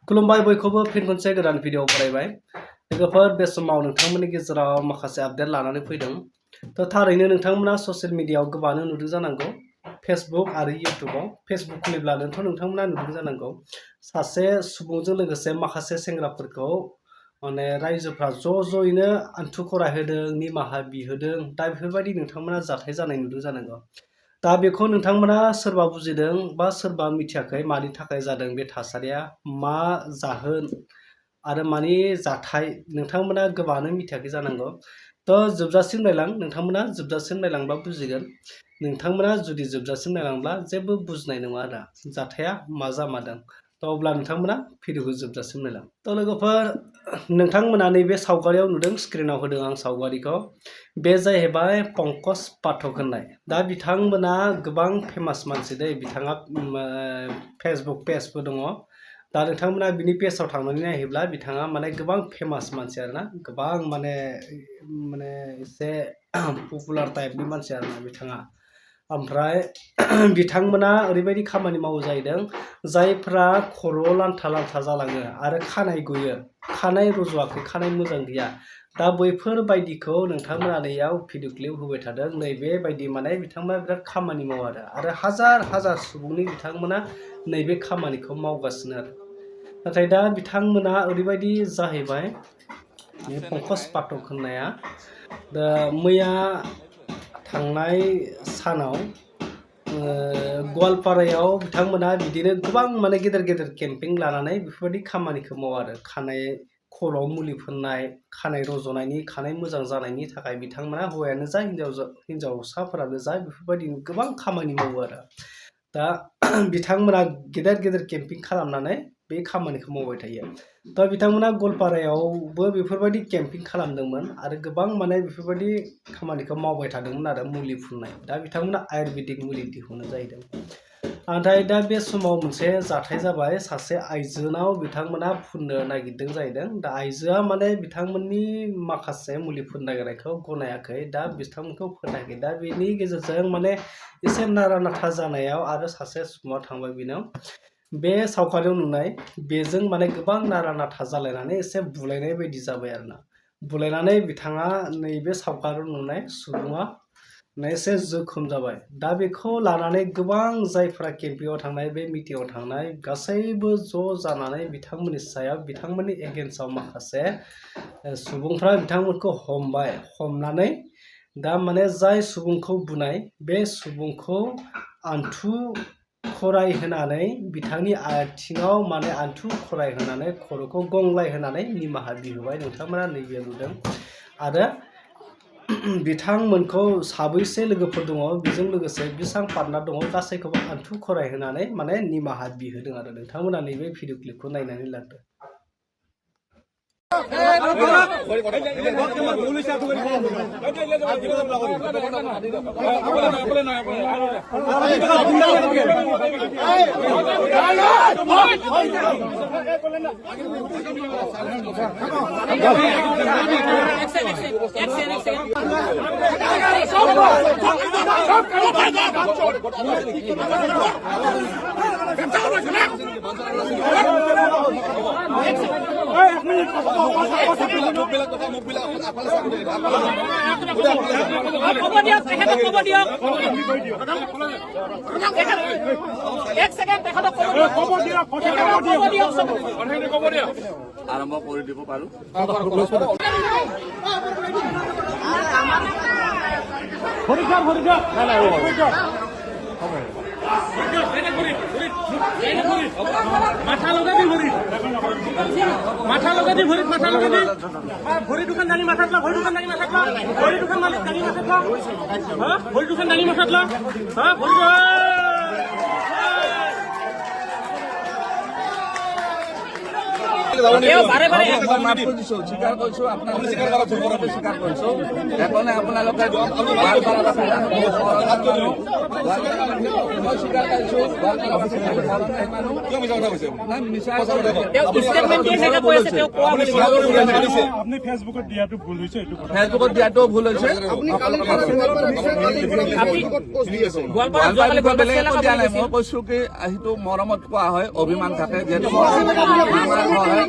खुलुमबाय बयखौबो फिन खनसे गोदान भिडिअ फरायबाय लोगोफोर बे समाव नोंथांमोननि गेजेराव माखासे आपडेट लानानै फैदों थ' थारैनो नोंथांमोना ससियेल मिडियायाव गोबांनो नुदों जानांगौ फेसबुक आरो इउट्युबाव फेसबुक खुलिब्लानोथ' नोंथांमोना नुदों जानांगौ सासे सुबुंजों लोगोसे माखासे सेंग्राफोरखौ माने रायजोफ्रा ज'यैनो आन्थु खरायहोदों निमाहा बिहोदों दा बेफोरबायदि नोंथांमोना जाथाय जानाय नुदों जानांगौ दा बेखौ नोंथांमोना सोरबा बुजिदों बा सोरबा मिथियाखै मानि थाखाय जादों बे थासारिया मा जाहोन आरो मानि जाथाय नोंथांमोना गोबांनो मिथियाखै जानांगौ थ' जोबजासिम नायलां नोंथांमोना जोबजासिम नायलांबा बुजिगोन नोंथांमोना जुदि जोबजासिम नायलांब्ला जेबो बुजिनाय नङा आरो जाथाया मा जामारदों थ' अब्ला नोंथांमोना भिडिअखौ जोबजासिम नायलां थ' लोगोफोर नोंथांमोना नैबे सावगारियाव नुदों स्क्रिनाव होदों आं सावगारिखौ बे जाहैबाय पंकज पाठक होननाय दा बिथांमोना गोबां फेमास मानसि दै बिथाङा फेसबुक पेजबो दङ दा नोंथांमोना बिनि पेजाव थांनानै नायोब्ला बिथाङा माने गोबां फेमास मानसि आरोना गोबां माने एसे पपुलार टाइपनि मानसि आरोना बिथाङा ओमफ्राय बिथांमोना ओरैबायदि खामानि मावो जाहैदों जायफ्रा खर'आव लान्था लान्था जालाङो आरो खानाय गयो खानाय रज'वाखै खानाय मोजां गैया दा बैफोरबायदिखौ नोंथांमोना नैयाव भिडिअ क्लिप होबाय थादों नैबेबायदि माने बिथांमोना बिराद खामानि मावो आरो हाजार हाजार सुबुंनि बिथांमोना नैबे खामानिखौ मावगासिनो आरो नाथाय दा बिथांमोना ओरैबायदि जाहैबाय बे पंकज पाठक होननाया दा मैया थांनाय सानाव गवालपारायाव बिथांमोना बिदिनो गोबां माने गेदेर गेदेर केम्पिं लानानै बेफोरबायदि खामानिखौ मावो आरो खानाय खर'आव मुलि फोननाय खानाय रज'नायनि खानाय मोजां जानायनि थाखाय बिथांमोना हौवायानो जा हिनजावसाफोरानो जा बेफोरबायदि गोबां खामानि मावो आरो दा बिथांमोना गेदेर गेदेर केम्पिं खालामनानै बे खामानिखौ मावबाय थायो दा बिथांमोना गवालपारायावबो बेफोरबायदि केम्पिं खालामदोंमोन आरो गोबां माने बेफोरबायदि खामानिखौ मावबाय थादोंमोन आरो मुलि फुननाय दा बिथांमोना आयुर्वेदिक मुलि दिहुनो जाहैदों नाथाय दा बे समाव मोनसे जाथाय जाबाय सासे आइजोनाव बिथांमोना फुननो नागिरदों जाहैदों दा आइजोआ माने बिथांमोननि माखासे मुलि फुननो नागिरनायखौ गनायाखै दा बिथांमोनखौ फोथायाखै दा बेनि गेजेरजों माने एसे नारा नाथा जानायाव आरो सासे सुबुङा थांबाय बेनाव बे सावगारियाव नुनाय बेजों माने गोबां नारा नाथा जालायनानै एसे बुलायनाय बायदि जाबाय आरोना बुलायनानै बिथाङा नैबे सावगारियाव नुनाय सुबुङा एसे जोखोम जाबाय दा बेखौ लानानै गोबां जायफ्रा केम्पिंआव थांनाय बे मिटिंआव थांनाय गासैबो ज' जानानै बिथांमोननि सायाव बिथांमोननि एगेन्स्टआव माखासे सुबुंफ्रा बिथांमोनखौ हमनानै दा माने जाय सुबुंखौ बुनाय बे सुबुंखौ आन्थु खराय होनानै बिथांनि आथिङाव माने आन्थु खराय होनानै खर'खौ गंग्लाय होनानै निमाहा बिहोबाय नोंथांमोना नैबे नुदों आरो बिथांमोनखौ साबैसे लोगोफोर दङ बेजों लोगोसे बेसेबां पार्टनार दङ गासैखौबो आन्थु खराय होनानै माने निमाहा बिहोदों आरो नोंथांमोना नैबे भिडिअ क्लिपखौ नायनानै लादो আৰম্ভ কৰি দিব পাৰো মাথা লগা দি ভৰি মাথা লগা দি ভৰি দুখন দানি মাথাত লা ভৰি দুখন দানি মাথাত লা ভৰি দুখন দানি মাথাত লা ভৰি দুখন দানি মাথাত লা ভৰি মাফ কৰিছো স্বীকাৰ কৰিছো আপোনালোকে স্বীকাৰ কৰিছো সেইকাৰণে আপোনালোকে মই স্বীকাৰ কৰিছো ফেচবুকত দিয়াটো ভুল হৈছে ভুল হৈছে দিয়া নাই মই কৈছো কি সেইটো মৰমত কোৱা হয় অভিমান থাকে যিহেতু মামাৰ ঘৰ হয়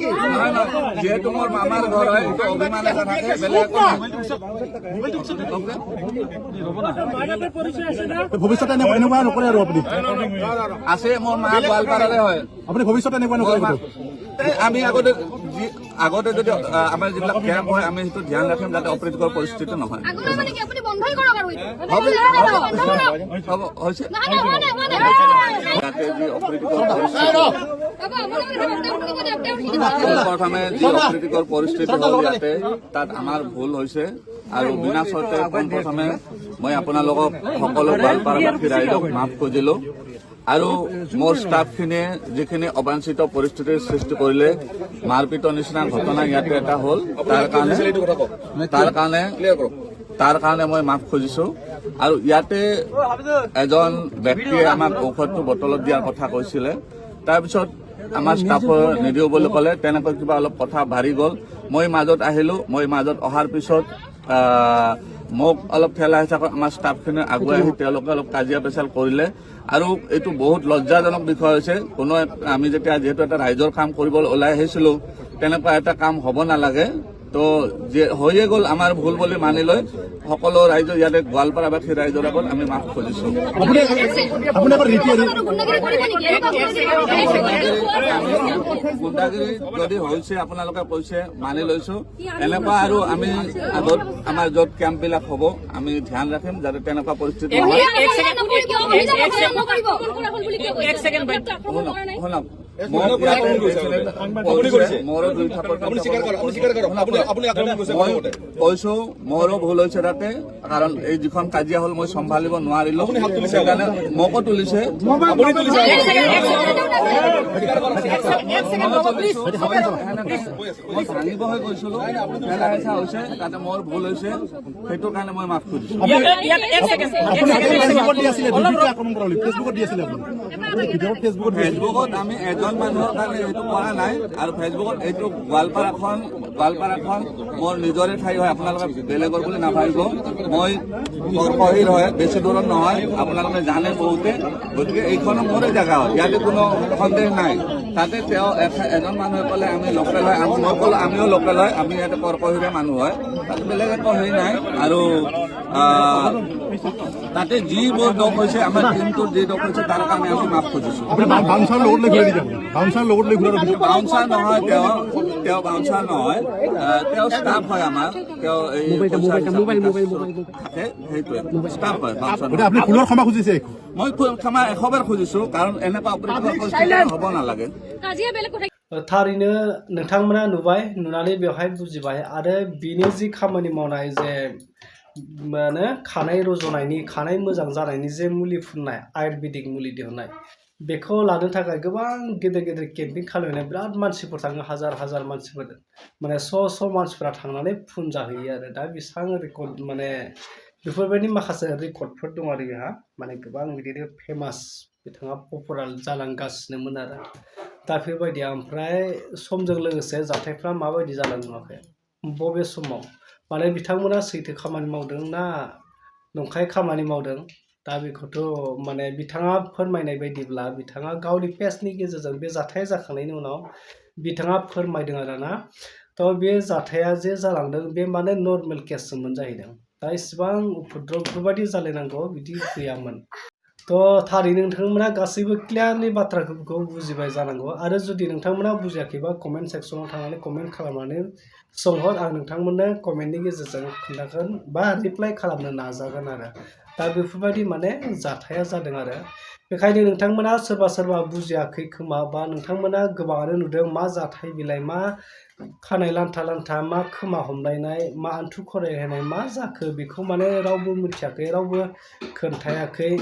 যিহেতু মোৰ মামাৰ ঘৰ হয় সেইটো অভিমান এটা থাকে বেলেগ ভৱিষ্যতে এনেকুৱা নকৰে আৰু আপুনি আছে মোৰ মা গোৱালপাৰাৰে হয় আপুনি ভৱিষ্যতে এনেকুৱা নকৰে আমি আগতে যদি আমাৰ যিবিলাক কেম্প হয় আমি সেইটো ধ্যান ৰাখিম যাতে অপ্ৰীতিকৰ পৰিস্থিতি নহয় হৈছে যাতে যি অপ্ৰীতিকৰ প্ৰথমে যি অপ্ৰীতিকৰ পৰিস্থিতি হ'ল ইয়াতে তাত আমাৰ ভুল হৈছে আৰু বিনা চৰ্তে পোনপ্ৰথমে মই আপোনালোকক সকলো গোৱালপাৰাবাসী ৰাইজক মাফ খুজিলো আৰু মোৰ ষ্টাফখিনিয়ে যিখিনি অবাঞ্ছিত পৰিস্থিতিৰ সৃষ্টি কৰিলে মাৰপিটৰ নিচিনা ঘটনা ইয়াতে এটা হ'ল তাৰ কাৰণে মই মাফ খুজিছো আৰু ইয়াতে এজন ব্যক্তিয়ে আমাক ঔষধটো বটলত দিয়াৰ কথা কৈছিলে তাৰপিছত আমাৰ ষ্টাফৰ নিদিও বুলি ক'লে তেনেকৈ কিবা অলপ কথা বাঢ়ি গ'ল মই মাজত আহিলো মই মাজত অহাৰ পিছত মোক অলপ ঠেলা হেঁচা কৰি আমাৰ ষ্টাফখিনি আগুৱাই আহি তেওঁলোকে অলপ কাজিয়া পেচাল কৰিলে আৰু এইটো বহুত লজ্জাজনক বিষয় হৈছে কোনো আমি যেতিয়া যিহেতু এটা ৰাইজৰ কাম কৰিবলৈ ওলাই আহিছিলো তেনেকুৱা এটা কাম হ'ব নালাগে তো হৈয়ে গ'ল আমাৰ ভুল বুলি মানি লৈ সকলো ৰাইজ ইয়াতে গোৱালপাৰাবাসী ৰাইজৰ আগত আমি মাফ খুজিছো গুণ্ডাগিৰি যদি হৈছে আপোনালোকে কৈছে মানি লৈছো এনেকুৱা আৰু আমি আগত আমাৰ য'ত কেম্পবিলাক হ'ব আমি ধ্যান ৰাখিম যাতে তেনেকুৱা পৰিস্থিতি নহয় শুনক মোৰো দুই মই কৈছো মোৰো ভুল হৈছে তাতে কাৰণ এই যিখন কাজিয়া হ'ল মই চম্ভালিব নোৱাৰিলো সেইকাৰণে মোকো তুলিছে মই ভাঙিব হৈ গৈছিলো ঠেলা হেঁচা হৈছে তাতে মোৰ ভুল হৈছে সেইটো কাৰণে মই মাফ কৰিছো ফেচবুকত আমি এজন মানুহৰ কাৰণে এইটো কৰা নাই আৰু ফেচবুকত এইটো গোৱালপাৰাখন মোৰ নিজৰে ঠাই হয় আপোনালোকে বেলেগৰ বুলি নাভাবিব মই কৰ্কহীৰ হয় বেছি দূৰত নহয় আপোনালোকে জানে বহুতে গতিকে এইখনো মোৰে জেগা হয় ইয়াতে কোনো সন্দেহ নাই তাতে তেওঁ এজন মানুহে ক'লে আমি লোকেল হয় মই ক'লো আমিও লোকেল হয় আমি ইয়াতে কৰ্কহীৰে মানুহ হয় তাতে বেলেগ একো হেৰি নাই আৰু তাতে যিবোৰ দোষ হৈছে আমাৰ টিমটোৰ যি দোষ হৈছে তাৰ কাৰণে আমি মাফ খুজিছো বাউন্সাৰ নহয় তেওঁ বাউন্সাৰ নহয় তেওঁ ষ্টাফ হয় আমাৰ তেওঁ এই থাকে সেইটোৱে ষ্টাফ হয় মই ক্ষমা 100 বাৰ খুজিছো কাৰণ এনেকুৱা অপ্ৰীতিকৰ পৰিস্থিতি হ'ব নালাগে थारैनो नोंथांमोना नुबाय नुनानै बेवहाय बुजिबाय आरो बिनि जि खामानि मावनाय जे माने खानाय रज'नायनि खानाय मोजां जानायनि जे मुलि फुननाय आयुर्वेदिक मुलि दिहुननाय बेखौ लानो थाखाय गोबां गेदेर गेदेर केम्पिं खालामनाय बिराद मानसिफोर थाङो हाजार मानसिफोर माने स' मानसिफोरा थांनानै फुनजाहैयो आरो दा बेसेबां रेकर्ड माने बेफोरबायदि माखासे रेकर्डफोर दं आरो बेहा माने गोबां बिदिनो फेमास बिथाङा पपुलार जालांगासिनोमोन आरो दा बेबायदि ओमफ्राय समजों लोगोसे जाथायफ्रा माबायदि जालांङाखै बबे समाव माने बिथांमोना सैथो खामानि मावदों ना नंखाय खामानि मावदों दा बेखौथ' माने बिथाङा फोरमायनाय बायदिब्ला बिथाङा गावनि पेजनि गेजेरजों बे जाथाया जाखांनायनि उनाव बिथाङा फोरमायदों आरोना थ' बे जाथाया जे जालांदों बे माने नर्मेल केससोमोन जाहैदों दा इसेबां उपद्रब बेफोरबायदि जालायनांगौ बिदि गैयामोन थ' थारैनो नोंथांमोना गासैबो क्लियारलि बाथ्राखौ बुजिबाय जानांगौ आरो जुदि नोंथांमोना बुजियाखैबा कमेन्ट सेक्सनाव थांनानै कमेन्ट खालामनानै सोंहर आं नोंथांमोननो कमेन्टनि गेजेरजों खोन्थागोन बा रिप्लाइ खालामनो नाजागोन आरो दा बेफोरबायदि माने जाथाया जादों आरो बेखायनो नोंथांमोना सोरबा बुजियाखै खोमा बा नोंथांमोना गोबाङानो नुदों मा जाथाय बिलाइ मा खानाय लान्था मा खोमा हमलायनाय मा आन्थु खरायहोनाय मा जाखो बेखौ माने रावबो मिथियाखै रावबो खोन्थायाखै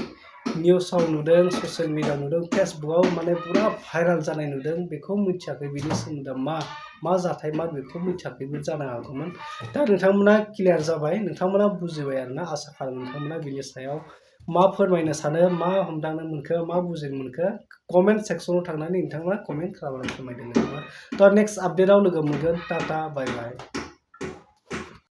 निउसाव नुदों ससियेल मिडियाव नुदों फेसबुकआव माने पुरा भाइराल जानाय नुदों बेखौ मिथियाखै बिनि सोमोन्दै मा जाथाय मा बेखौ मिथियाखैबो जानो हागौमोन दा नोंथांमोना क्लियार जाबाय नोंथांमोना बुजिबाय आरोना आसा खालामो नोंथांमोना बिनि सायाव मा फोरमायनो सानो मा हमदांनो मोनखो मा बुजिनो मोनखो कमेन्ट सेक्सनाव थांनानै नोंथांमोना कमेन्ट खालामनानै फोरमायदो नोंथाङा दा नेक्स्ट आपडेटआव लोगो मोनगोन टाटा बाय बाय